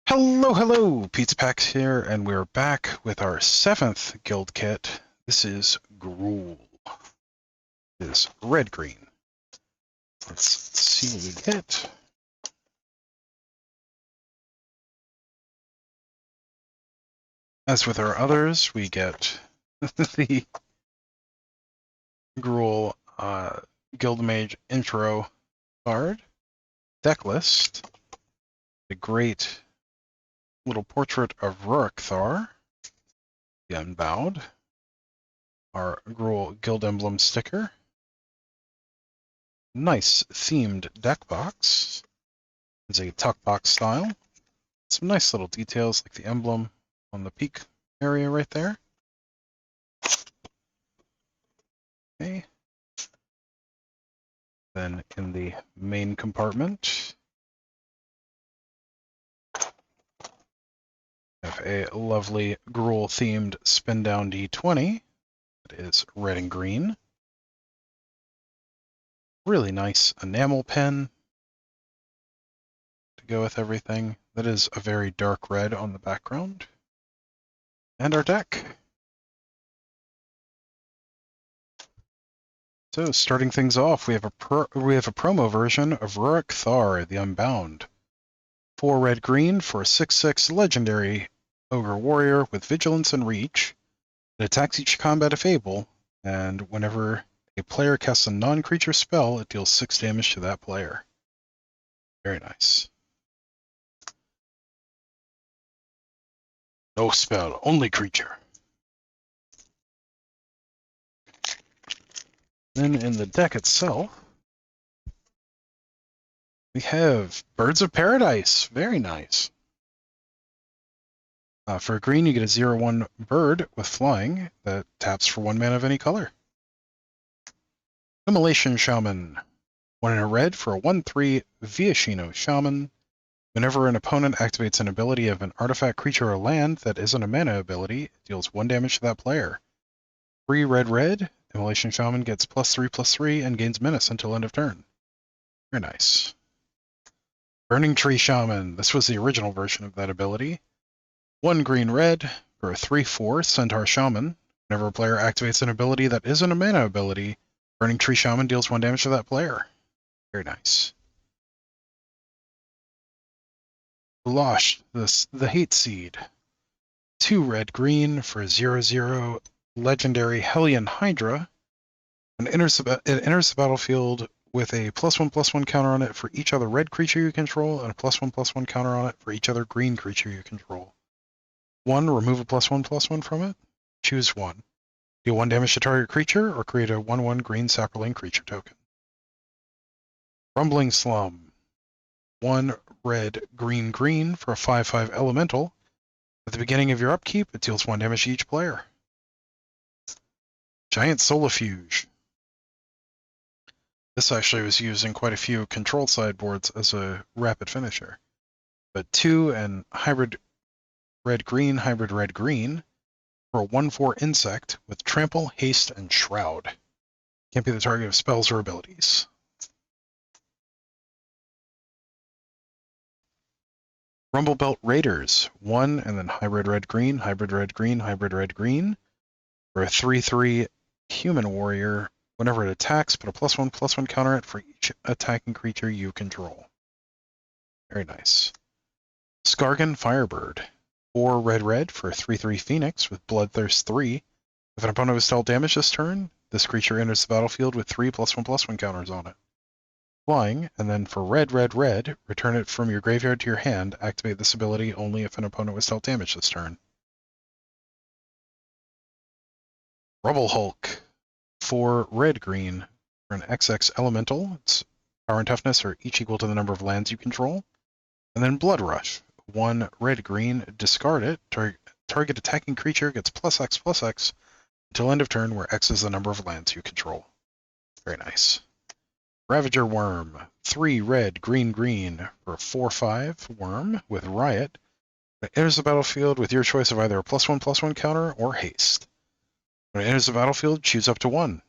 Hello, hello! Pizza Packs here, and we're back with our 7th guild kit. This is Gruul. This is red-green. Let's see what we get. As with our others, we get the Gruul Guild Mage intro card, deck list, the great little portrait of Rurikthar, the Unbowed, our Gruul Guild Emblem sticker, nice themed deck box. It's a tuck box style. Some nice little details like the emblem on the peak area right there. Okay. Then in the main compartment, we have a lovely Gruul themed spin down D20 that is red and green. Really nice enamel pen to go with everything. That is a very dark red on the background. And our deck. So starting things off, we have a promo version of Rurikthar, the Unbound. 4 red green for a 6/6 legendary ogre warrior with vigilance and reach. It attacks each combat if able, and whenever a player casts a non-creature spell, it deals 6 damage to that player. Very nice. No spell, only creature. Then in the deck itself, we have Birds of Paradise. Very nice. For green, you get a 0/1 bird with flying that taps for 1 mana of any color. Immolation Shaman. 1 in a red for a 1/3 Viashino Shaman. Whenever an opponent activates an ability of an artifact, creature, or land that isn't a mana ability, it deals 1 damage to that player. 3 red, Immolation Shaman gets +3/+3 and gains menace until end of turn. Very nice. Burning Tree Shaman. This was the original version of that ability. 1 green-red for a 3/4 Centaur Shaman. Whenever a player activates an ability that isn't a mana ability, Burning Tree Shaman deals 1 damage to that player. Very nice. Losh, the Hate Seed. 2 red-green for a 0/0 legendary Hellion Hydra. It enters the battlefield with a +1/+1 counter on it for each other red creature you control, and a +1/+1 counter on it for each other green creature you control. 1, remove a +1/+1 from it. Choose 1. Deal 1 damage to target creature, or create a 1/1 green saproling creature token. Rumbling Slum. 1 red, green for a 5/5 elemental. At the beginning of your upkeep, it deals 1 damage to each player. Giant Solifuge. This actually was used in quite a few control sideboards as a rapid finisher. But 2 and hybrid red-green for a 1/4 insect with trample, haste, and shroud. Can't be the target of spells or abilities. Rumblebelt Raiders. 1 and then hybrid red-green for a 3/3 human warrior. Whenever it attacks, put a +1/+1 counter on it for each attacking creature you control. Very nice. Skargan Firebird. 4 red for a 3/3 Phoenix with Bloodthirst 3. If an opponent was dealt damage this turn, this creature enters the battlefield with 3 +1/+1 counters on it. Flying, and then for red, return it from your graveyard to your hand. Activate this ability only if an opponent was dealt damage this turn. Rubble Hulk. 4 red-green for an XX elemental. Its power and toughness are each equal to the number of lands you control. And then Blood Rush. 1 red-green, discard it. Target attacking creature gets +X/+X until end of turn, where X is the number of lands you control. Very nice. Ravager Worm. 3 red, green for a 4/5 worm with Riot. It enters the battlefield with your choice of either a +1/+1 counter or haste. When it enters the battlefield, choose up to 1.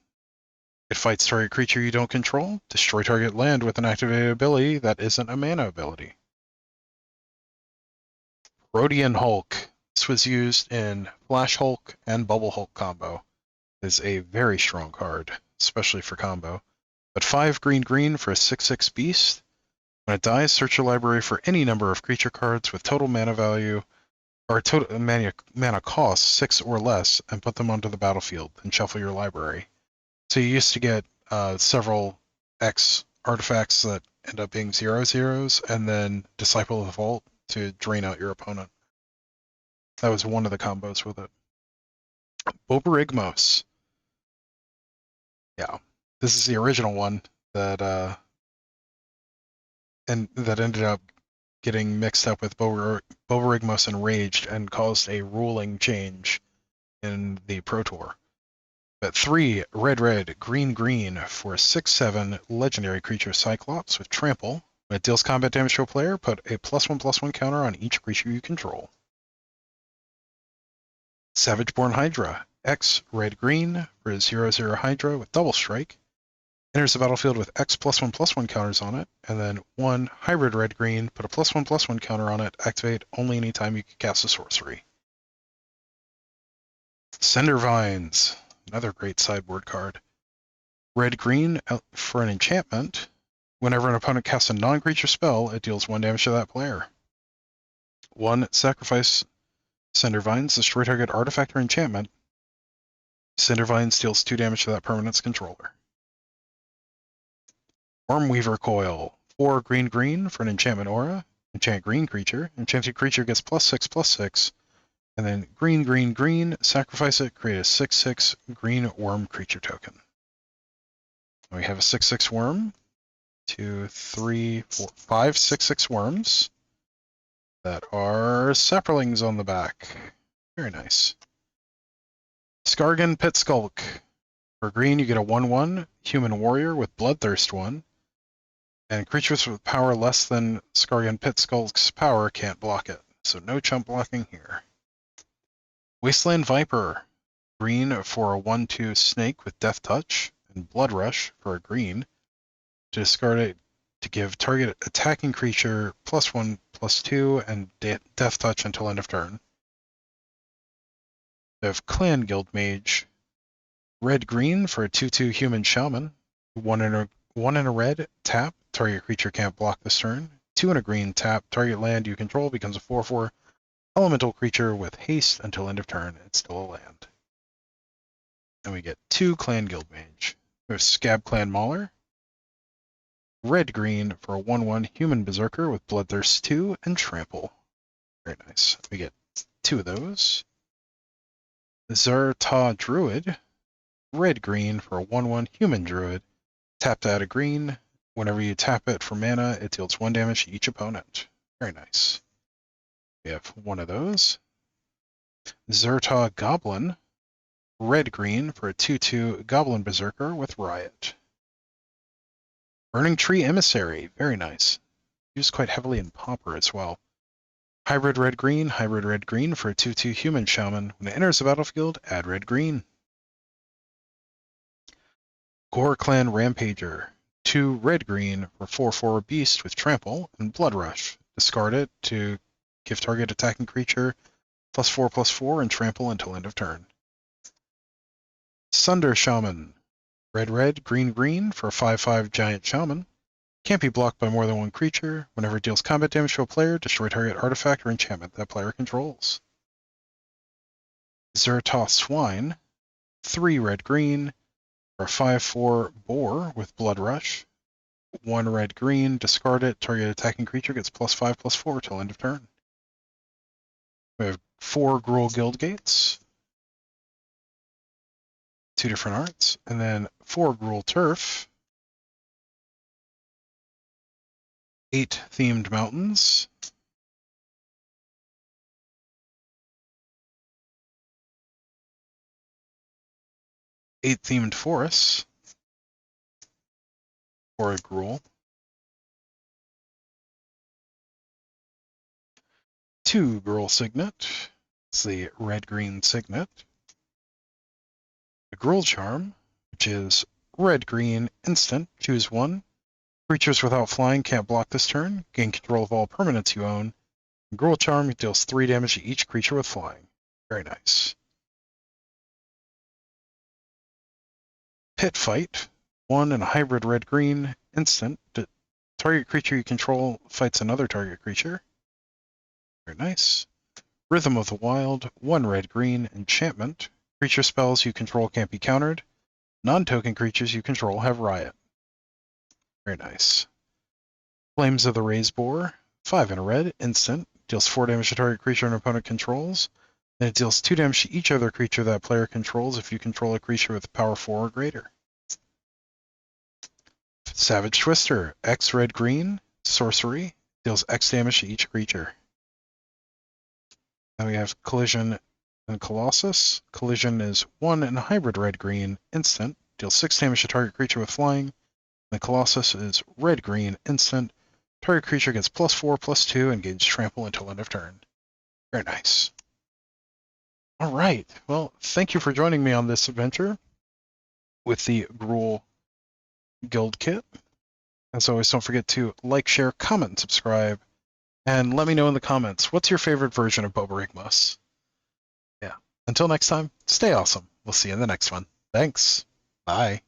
It fights target creature you don't control. Destroy target land with an activated ability that isn't a mana ability. Rhodian Hulk. This was used in Flash Hulk and Bubble Hulk combo. Is a very strong card, especially for combo. But 5 green for a 6/6 beast. When it dies, search your library for any number of creature cards with total mana value or total mana cost 6 or less and put them onto the battlefield and shuffle your library. So you used to get several X artifacts that end up being 0/0s and then Disciple of the Vault to drain out your opponent. That was one of the combos with it. Boborigmos. Yeah. This is the original one that ended up getting mixed up with Boborigmos Enraged and caused a ruling change in the Pro Tour. But 3 red, green for a 6/7 legendary creature Cyclops with Trample. When it deals combat damage to a player, put a +1/+1 counter on each creature you control. Savageborn Hydra. X red-green for a 0/0 Hydra with Double Strike. Enters the battlefield with X +1/+1 counters on it, and then 1 hybrid red-green, put a +1/+1 counter on it, activate only anytime you can cast a sorcery. Cinder Vines, another great sideboard card. Red-green for an enchantment. Whenever an opponent casts a non-creature spell, it deals 1 damage to that player. 1 sacrifice Cinder Vines, destroy target artifact or enchantment. Cinder Vines deals 2 damage to that permanent's controller. Wormweaver Coil. 4 green for an enchantment aura. Enchant green creature. Enchanted creature gets +6/+6. And then green, sacrifice it, create a 6/6 green worm creature token. And we have a 6/6 worm. 2, 3, 4, 5 6/6 worms that are saplings on the back. Very nice. Skargan Pitskulk. For green, you get a 1/1 human warrior with Bloodthirst 1. And creatures with power less than Skargan Pitskulk's power can't block it. So no chump blocking here. Wasteland Viper. Green for a 1/2 snake with Death Touch. And Blood Rush for a green. To discard it to give target attacking creature +1/+2 and Death Touch until end of turn. We have Clan Guild Mage. Red-green for a 2/2 human shaman. 1 in a red, tap, target creature can't block this turn. 2 in a green, tap, target land you control becomes a 4/4 elemental creature with haste until end of turn. It's still a land. And we get 2 Clan Guild Mage. We have Scab Clan Mauler. Red-green for a 1/1 human berserker with Bloodthirst 2 and Trample. Very nice. We get 2 of those. Zerta Druid. Red-green for a 1/1 human druid. Tap to add a green. Whenever you tap it for mana, it deals 1 damage to each opponent. Very nice. We have 1 of those. Zerta Goblin. Red-green for a 2/2 Goblin Berserker with Riot. Burning Tree Emissary. Very nice. Used quite heavily in Pauper as well. Hybrid red-green for a 2/2 human shaman. When it enters the battlefield, add red-green. Gore Clan Rampager. 2 red-green for 4/4 beast with Trample and Blood Rush. Discard it to give target attacking creature +4/+4 and Trample until end of turn. Sunder Shaman. Red, green for a 5/5 giant shaman. Can't be blocked by more than 1 creature. Whenever it deals combat damage to a player, destroy target artifact or enchantment that player controls. Zerta Swine. 3 red-green for a 5/4 boar with Blood Rush. 1 red-green, discard it, target attacking creature gets +5/+4 till end of turn. We have 4 Gruul Guild Gates. 2 different arts. And then 4 Gruul Turf. 8 themed mountains. 8 themed forests for a Gruul. 2 Gruul Signet. It's the red-green Signet. The Gruul Charm, which is red-green instant, choose 1. Creatures without flying can't block this turn. Gain control of all permanents you own. Gruul Charm deals 3 damage to each creature with flying. Very nice. Pit Fight. 1 and a hybrid red-green. Instant. Target creature you control fights another target creature. Very nice. Rhythm of the Wild. 1 red-green. Enchantment. Creature spells you control can't be countered. Non-token creatures you control have Riot. Very nice. Flames of the Raised Boar. 5 and a red. Instant. Deals 4 damage to target creature an opponent controls. And it deals 2 damage to each other creature that player controls if you control a creature with power 4 or greater. Savage Twister. X red-green. Sorcery. Deals X damage to each creature. Then we have Collision and Colossus. Collision is 1 and a hybrid red-green. Instant. Deals 6 damage to target creature with flying. The Colossus is red-green. Instant. Target creature gets +4/+2 and gains trample until end of turn. Very nice. All right. Well, thank you for joining me on this adventure with the Gruul Guild Kit. As always, don't forget to like, share, comment, and subscribe. And let me know in the comments, what's your favorite version of Bobarigmas? Yeah. Until next time, stay awesome. We'll see you in the next one. Thanks. Bye.